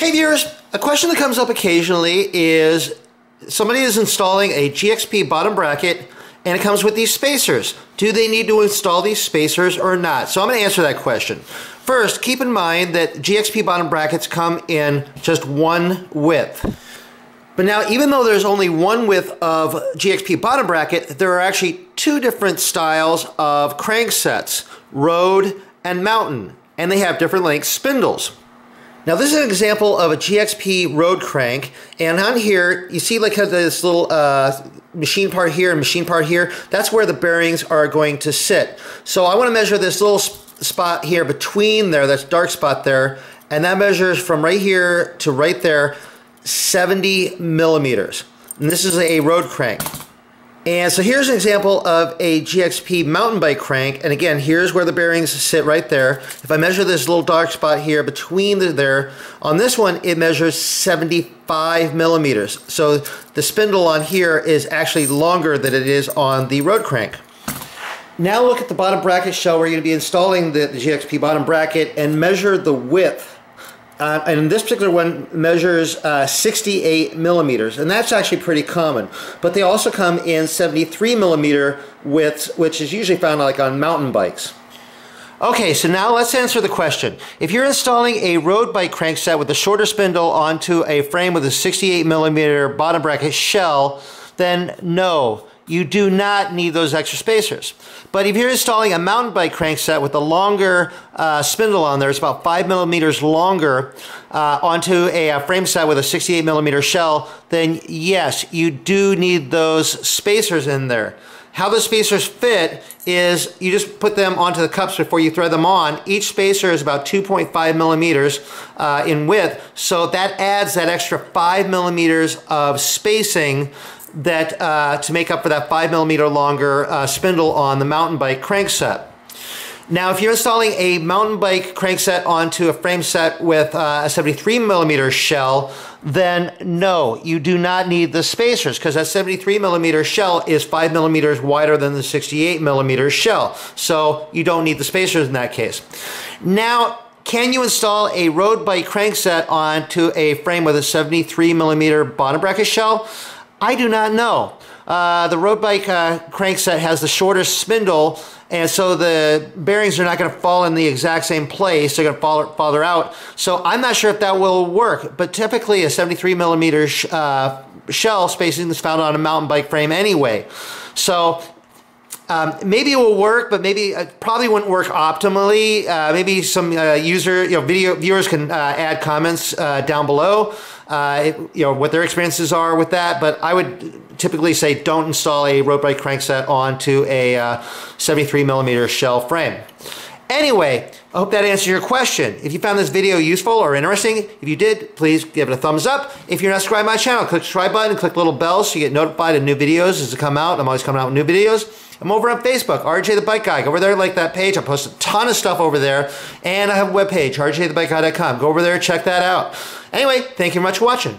Hey viewers, a question that comes up occasionally is somebody is installing a GXP bottom bracket and it comes with these spacers. Do they need to install these spacers or not? So I'm going to answer that question. First, keep in mind that GXP bottom brackets come in just one width. But now, even though there's only one width of GXP bottom bracket, there are actually two different styles of cranksets, Road and Mountain, and they have different length spindles. Now this is an example of a GXP Road Crank, and on here you see like this little machine part here and machine part here. That's where the bearings are going to sit. So I want to measure this little spot here between there, that's dark spot there, and that measures from right here to right there 70 millimeters. And this is a road crank. And so here's an example of a GXP mountain bike crank, and again, here's where the bearings sit right there. If I measure this little dark spot here between there, on this one it measures 75 millimeters. So the spindle on here is actually longer than it is on the road crank. Now look at the bottom bracket shell where you're going to be installing the GXP bottom bracket and measure the width. And this particular one measures 68 millimeters, and that's actually pretty common. But they also come in 73 millimeter widths, which is usually found like on mountain bikes. Okay, so now let's answer the question. If you're installing a road bike crankset with a shorter spindle onto a frame with a 68 millimeter bottom bracket shell, then no, you do not need those extra spacers. But if you're installing a mountain bike crankset with a longer spindle on there, it's about 5 millimeters longer, onto a frame set with a 68 millimeter shell, then yes, you do need those spacers in there. How the spacers fit is you just put them onto the cups before you thread them on. Each spacer is about 2.5 millimeters in width, so that adds that extra 5 millimeters of spacing that to make up for that 5 millimeter longer spindle on the mountain bike crankset. Now if you're installing a mountain bike crankset onto a frame set with a 73 millimeter shell, then no, you do not need the spacers, because that 73 millimeter shell is 5 millimeters wider than the 68 millimeter shell. So you don't need the spacers in that case. Now, can you install a road bike crankset onto a frame with a 73 millimeter bottom bracket shell? I do not know. The road bike crankset has the shortest spindle, and so the bearings are not going to fall in the exact same place. They're going to father out. So I'm not sure if that will work, but typically a 73 millimeter shell spacing is found on a mountain bike frame anyway. So maybe it will work, but maybe it probably wouldn't work optimally. Maybe some viewers can add comments down below, what their experiences are with that. But I would typically say don't install a road bike crankset onto a 73 millimeter shell frame. Anyway, I hope that answers your question. If you found this video useful or interesting, if you did, please give it a thumbs up. If you're not subscribed to my channel, click the subscribe button and click the little bell so you get notified of new videos as they come out. I'm always coming out with new videos. I'm over on Facebook, RJ the Bike Guy. Go over there, like that page. I post a ton of stuff over there. And I have a webpage, rjthebikeguy.com. Go over there, check that out. Anyway, thank you very much for watching.